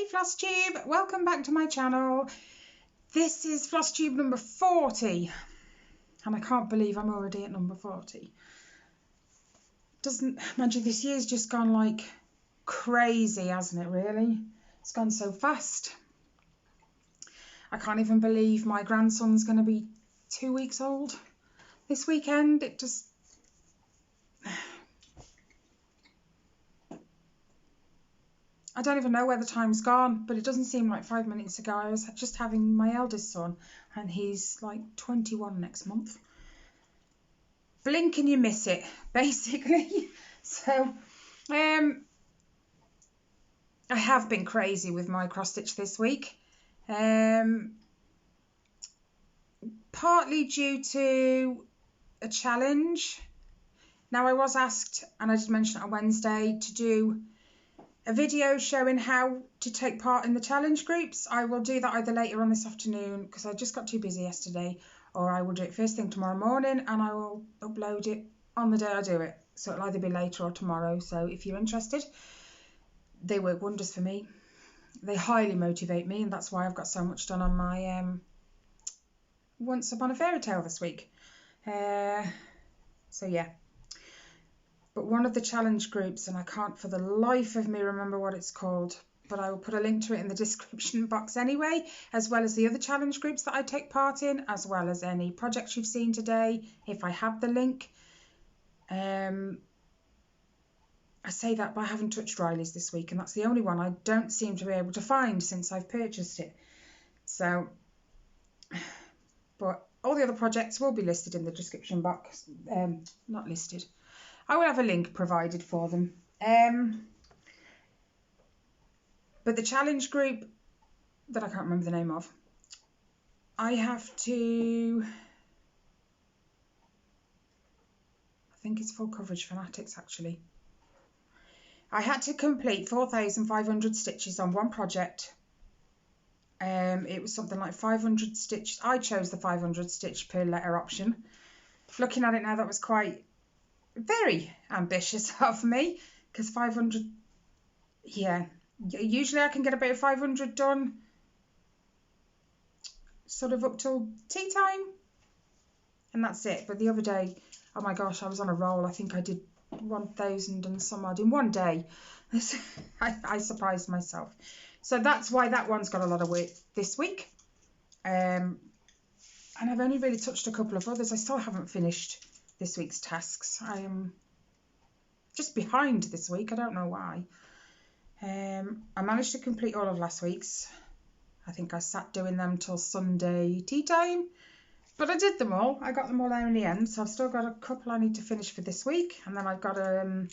Hey Flosstube, welcome back to my channel. This is Flosstube number 40 and I can't believe I'm already at number 40. Mind you, this year's just gone like crazy, hasn't it really? It's gone so fast. I can't even believe my grandson's going to be 2 weeks old this weekend. I don't even know where the time's gone, but it doesn't seem like 5 minutes ago. I was just having my eldest son, and he's like 21 next month. Blink and you miss it, basically. So, I have been crazy with my cross stitch this week. Partly due to a challenge. Now, I was asked, and I did mention it on Wednesday, to do a video showing how to take part in the challenge groups. I will do that either later on this afternoon because I just got too busy yesterday, or I will do it first thing tomorrow morning and I will upload it on the day I do it. So it'll either be later or tomorrow. So if you're interested, they work wonders for me. They highly motivate me, and that's why I've got so much done on my Once Upon a Fairy Tale this week. So yeah. But one of the challenge groups, and I can't for the life of me remember what it's called, but I will put a link to it in the description box anyway, as well as the other challenge groups that I take part in, as well as any projects you've seen today, if I have the link. I say that, but I haven't touched Riley's this week, and that's the only one I don't seem to be able to find since I've purchased it. So, but all the other projects will be listed in the description box. Not listed. I will have a link provided for them. But the challenge group that I can't remember the name of, I think it's Full Coverage Fanatics actually. I had to complete 4,500 stitches on one project. It was something like 500 stitches. I chose the 500 stitch per letter option. Looking at it now, that was very ambitious of me, because 500, yeah, usually I can get about 500 done sort of up till tea time, and that's it. But the other day, oh my gosh, I was on a roll. I think I did 1,000 and some odd in one day. I surprised myself. So that's why that one's got a lot of work this week. And I've only really touched a couple of others. I still haven't finished this week's tasks. I am just behind this week. I don't know why. I managed to complete all of last week's. I think I sat doing them till Sunday tea time, but I did them all. I got them all there in the end, so I've still got a couple I need to finish for this week, and then I've got a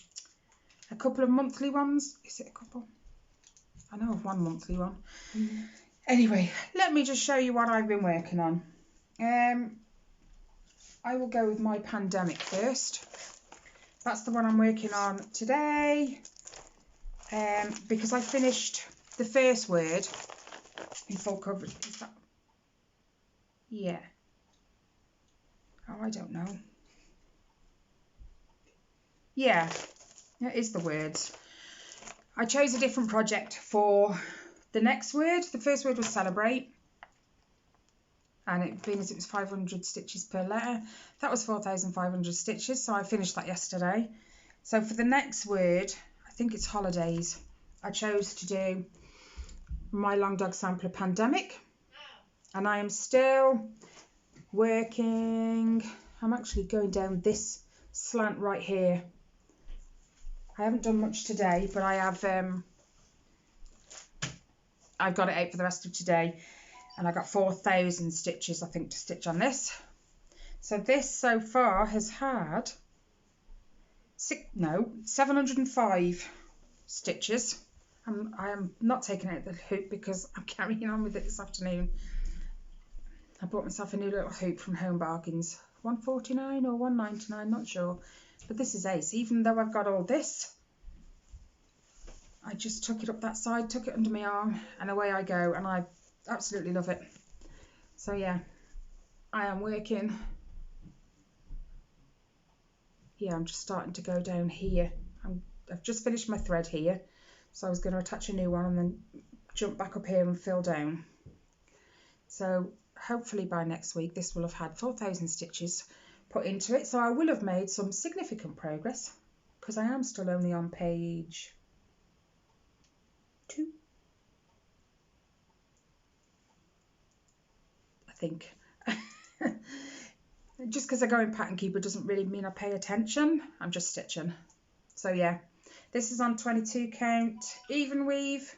couple of monthly ones. Is it a couple? I know of one monthly one. Anyway, let me just show you what I've been working on. I will go with my pandemic first. That's the one I'm working on today, because I finished the first word in full coverage. Is that? Yeah. Oh, I don't know. Yeah, that is the words. I chose a different project for the next word. The first word was celebrate. And being as it was 500 stitches per letter, that was 4,500 stitches, so I finished that yesterday. So for the next word, I think it's holidays, I chose to do my long dog sampler pandemic, and I am still working. I'm actually going down this slant right here. I haven't done much today, but I have I've got it out for the rest of today. And I got 4,000 stitches, I think, to stitch on this. So this so far has had 705 stitches. I am not taking out the hoop because I'm carrying on with it this afternoon. I bought myself a new little hoop from Home Bargains. $1.49 or $1.99, not sure. But this is ace. Even though I've got all this, I just took it up that side, took it under my arm, and away I go. And I absolutely love it. So yeah, I am working. Yeah, I'm just starting to go down here. I've just finished my thread here, so I was going to attach a new one and then jump back up here and fill down. So hopefully by next week this will have had 4,000 stitches put into it. So I will have made some significant progress, because I am still only on page 2, I think. Just because I go in pattern keeper doesn't really mean I pay attention. I'm just stitching. So yeah, this is on 22 count even weave.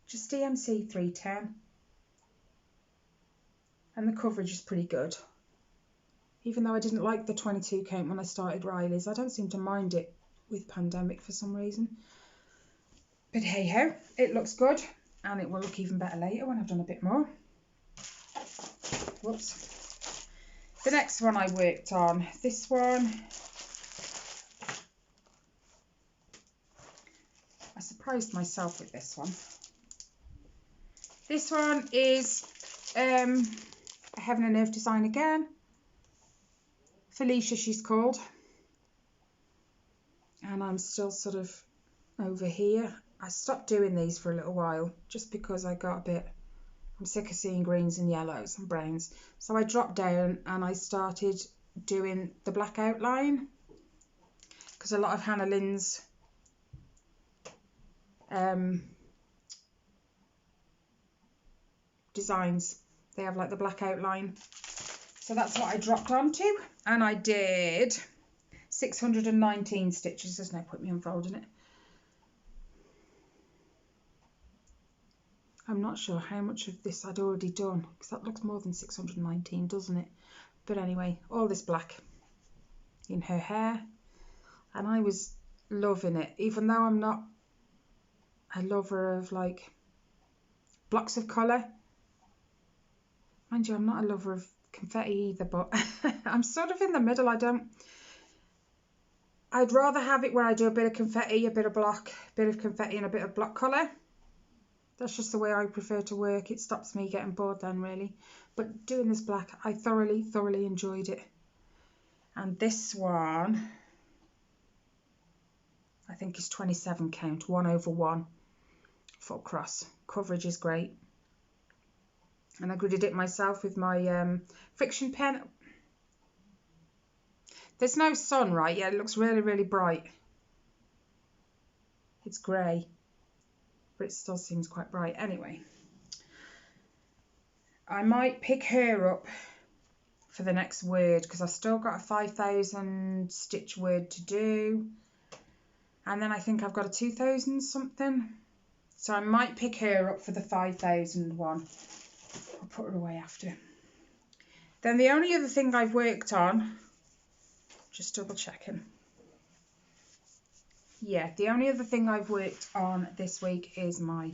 Just DMC 310. And the coverage is pretty good. Even though I didn't like the 22 count when I started Riley's, I don't seem to mind it with pandemic for some reason. But hey ho, it looks good, and it will look even better later when I've done a bit more. Whoops. The next one I worked on, this one, I surprised myself with this one. This one is a Heaven and Earth design again. Felicia, she's called. And I'm still sort of over here. I stopped doing these for a little while just because I got a bit, I'm sick of seeing greens and yellows and browns. So I dropped down and I started doing the black outline, because a lot of Hannah Lynn's designs, they have like the black outline. So that's what I dropped onto, and I did 619 stitches. There's no point me unfolding it. I'm not sure how much of this I'd already done, because that looks more than 619, doesn't it? But anyway, all this black in her hair, and I was loving it, even though I'm not a lover of like blocks of colour. Mind you, I'm not a lover of confetti either, but I'm sort of in the middle. I'd rather have it where I do a bit of confetti, a bit of block, a bit of confetti and a bit of block colour. That's just the way I prefer to work. It stops me getting bored then, really. But doing this black, I thoroughly enjoyed it. And this one, I think is 27 count, 1/1, full cross. Coverage is great. And I gridded it myself with my friction pen. There's no sun, right? Yeah, it looks really bright. It's grey, but it still seems quite bright. Anyway, I might pick her up for the next word, because I've still got a 5,000 stitch word to do. And then I think I've got a 2,000 something. So I might pick her up for the 5,000 one. I'll put her away after. Then the only other thing I've worked on, just double checking. Yeah, the only other thing I've worked on this week is my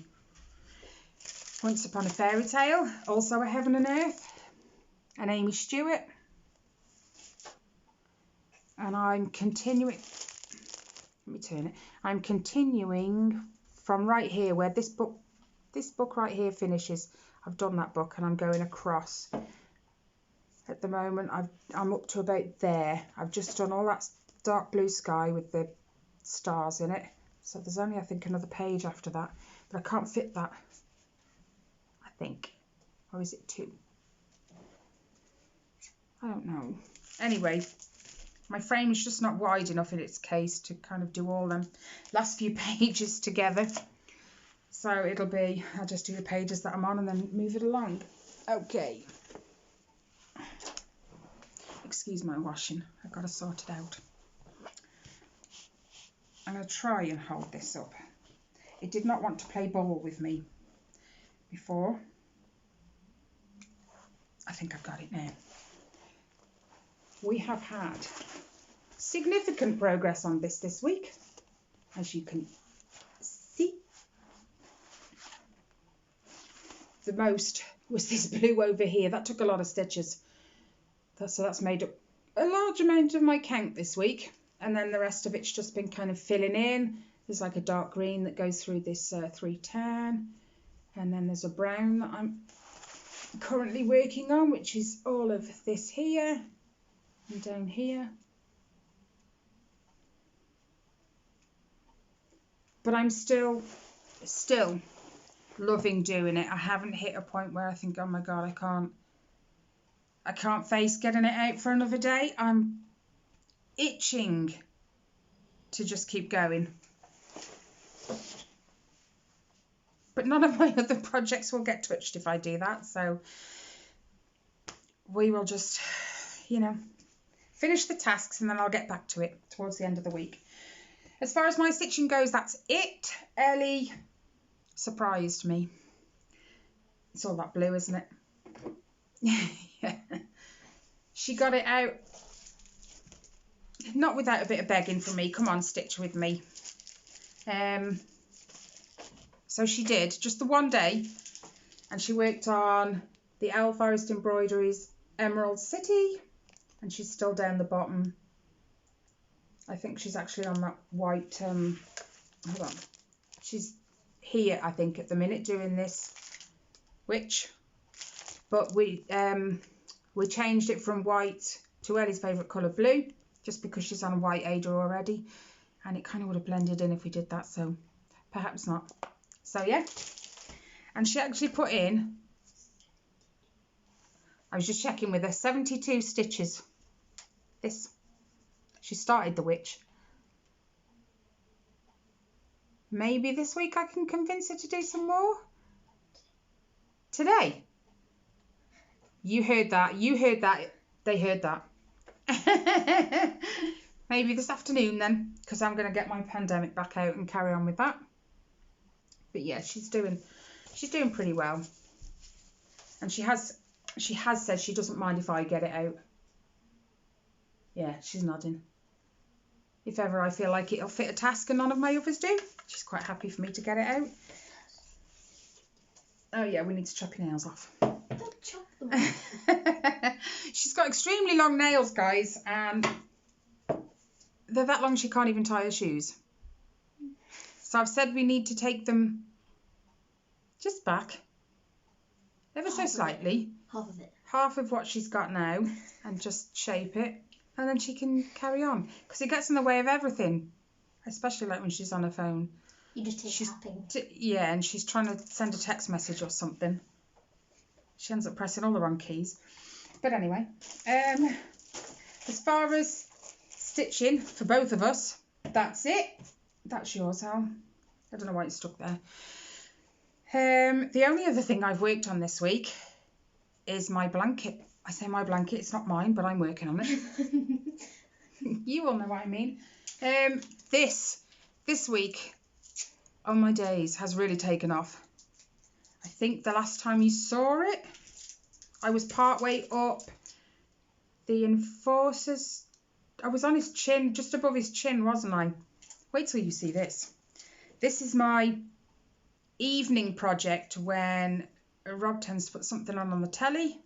Once Upon a Fairy Tale, also a Heaven and Earth, and Amy Stewart. And I'm continuing, let me turn it, I'm continuing from right here where this book right here finishes. I've done that book and I'm going across. At the moment I'm up to about there. I've just done all that dark blue sky with the stars in it. So there's only, I think, another page after that. But I can't fit that, I think. Or is it 2? I don't know. Anyway, my frame is just not wide enough in its case to kind of do all them last few pages together. So it'll be, I'll just do the pages that I'm on and then move it along. Okay. Excuse my washing. I've got to sort it out. I'm going to try and hold this up. It did not want to play ball with me before. I think I've got it now. We have had significant progress on this week, as you can see. The most was this blue over here. That took a lot of stitches. So that's made up a large amount of my count this week. And then the rest of it's just been kind of filling in. There's like a dark green that goes through this 310. And then there's a brown that I'm currently working on, which is all of this here and down here. But I'm still loving doing it. I haven't hit a point where I think, oh my God, I can't face getting it out for another day. I'm itching to just keep going. But none of my other projects will get touched if I do that. So we will just, you know, finish the tasks and then I'll get back to it towards the end of the week. As far as my stitching goes, that's it. Ellie surprised me. It's all that blue, isn't it? Yeah. She got it out, not without a bit of begging from me. Come on, stitch with me. So she did, just the one day, and she worked on the Owl Forest Embroideries Emerald City, and she's still down the bottom. I think she's actually on that white, hold on, she's here, I think, at the minute doing this witch, but we changed it from white to Ellie's favourite colour, blue, just because she's on a white Ada already, and it kind of would have blended in if we did that, so perhaps not. So yeah, and she actually put in, I was just checking with her, 72 stitches. This, she started the witch. Maybe this week I can convince her to do some more. Today. You heard that. You heard that. They heard that. Maybe this afternoon then, because I'm going to get my pandemic back out and carry on with that. But yeah, she's doing pretty well. And she has said she doesn't mind if I get it out. Yeah, she's nodding. If ever I feel like it'll fit a task and none of my others do, she's quite happy for me to get it out. Oh yeah, we need to chop your nails off. Don't chop them off. She's got extremely long nails, guys, and they're that long she can't even tie her shoes. So I've said we need to take them just back, ever so slightly. Half of it. Half of what she's got now, and just shape it, and then she can carry on. Because it gets in the way of everything, especially like when she's on her phone. You just take tapping. Yeah, and she's trying to send a text message or something. She ends up pressing all the wrong keys. But anyway, as far as stitching for both of us, that's it. That's yours, Al. I don't know why it's stuck there. The only other thing I've worked on this week is my blanket. I say my blanket, it's not mine, but I'm working on it. You all know what I mean. This week, on my days, has really taken off. I think the last time you saw it, I was part way up the Enforcer's. I was on his chin, just above his chin, wasn't I? Wait till you see this. This is my evening project when Rob tends to put something on the telly.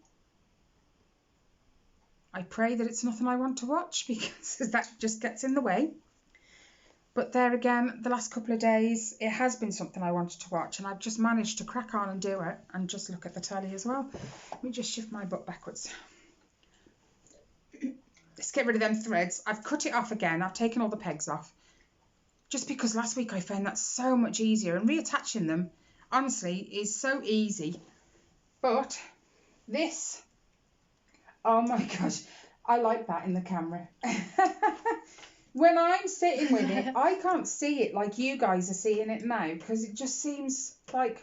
I pray that it's nothing I want to watch because that just gets in the way. But there again, the last couple of days, it has been something I wanted to watch, and I've just managed to crack on and do it and just look at the telly as well. Let me just shift my butt backwards. Let's get rid of them threads. I've cut it off again. I've taken all the pegs off. Just because last week I found that so much easier, and reattaching them, honestly, is so easy. But this, oh my gosh, I like that in the camera. When I'm sitting with it, I can't see it like you guys are seeing it now, because it just seems like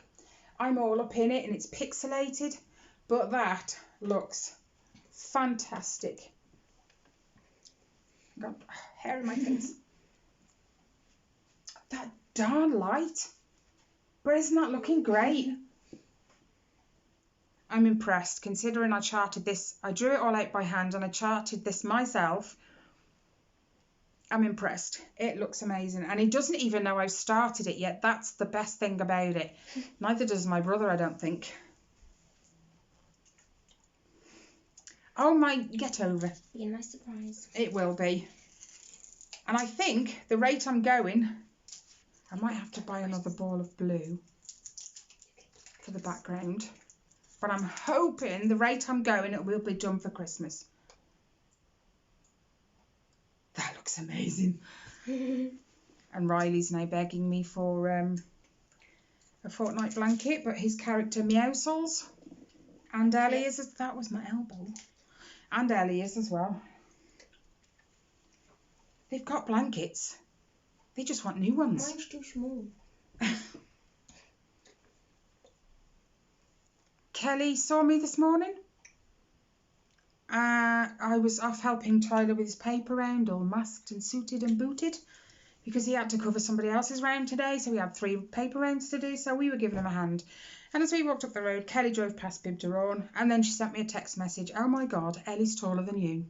I'm all up in it and it's pixelated. But that looks fantastic. I've got hair in my face. That darn light. But isn't that looking great? I'm impressed, considering I charted this. I drew it all out by hand and I charted this myself. I'm impressed. It looks amazing. And he doesn't even know I've started it yet. That's the best thing about it. Neither does my brother, I don't think. Oh my, get over. Be a nice surprise. It will be. And I think the rate I'm going, I might have to buy another ball of blue for the background. But I'm hoping the rate I'm going, it will be done for Christmas. That looks amazing. And Riley's now begging me for a fortnight blanket, but his character Meowsles and Ellie is, that was my elbow, and Ellie is as well. They've got blankets. They just want new ones. Mine's too small. Kelly saw me this morning. I was off helping Tyler with his paper round, all masked and suited and booted, because he had to cover somebody else's round today, so we had 3 paper rounds to do, so we were giving him a hand. And as we walked up the road, Kelly drove past Bib Daron, and then she sent me a text message. Oh my God, Ellie's taller than you.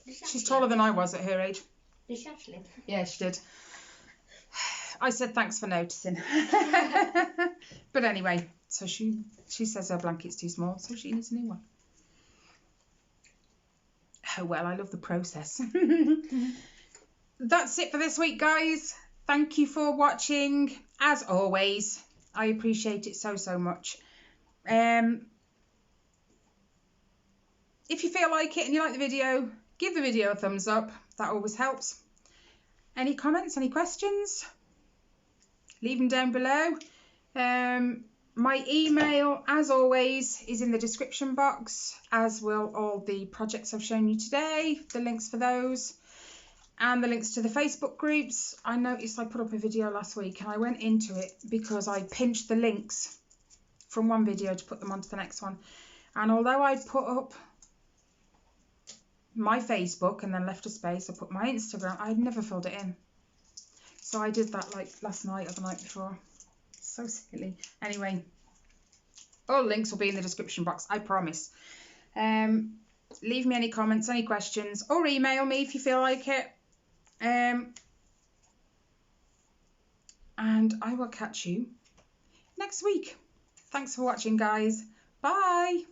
She's taller than I was at her age. Did she actually? Yeah, she did. I said thanks for noticing. But anyway, so she says her blanket's too small, so she needs a new one. Oh well, I love the process. That's it for this week, guys. Thank you for watching. As always, I appreciate it so much. If you feel like it and you like the video, give the video a thumbs up. That always helps. Any comments, any questions? Leave them down below. My email, as always, is in the description box, as will all the projects I've shown you today, the links for those, and the links to the Facebook groups. I noticed I put up a video last week and I went into it because I pinched the links from one video to put them onto the next one. And although I put up my Facebook and then left a space, I put my Instagram, I'd never filled it in. So I did that like last night or the night before. So silly. Anyway, all links will be in the description box, I promise. Leave me any comments, any questions, or email me if you feel like it. And I will catch you next week. Thanks for watching, guys. Bye.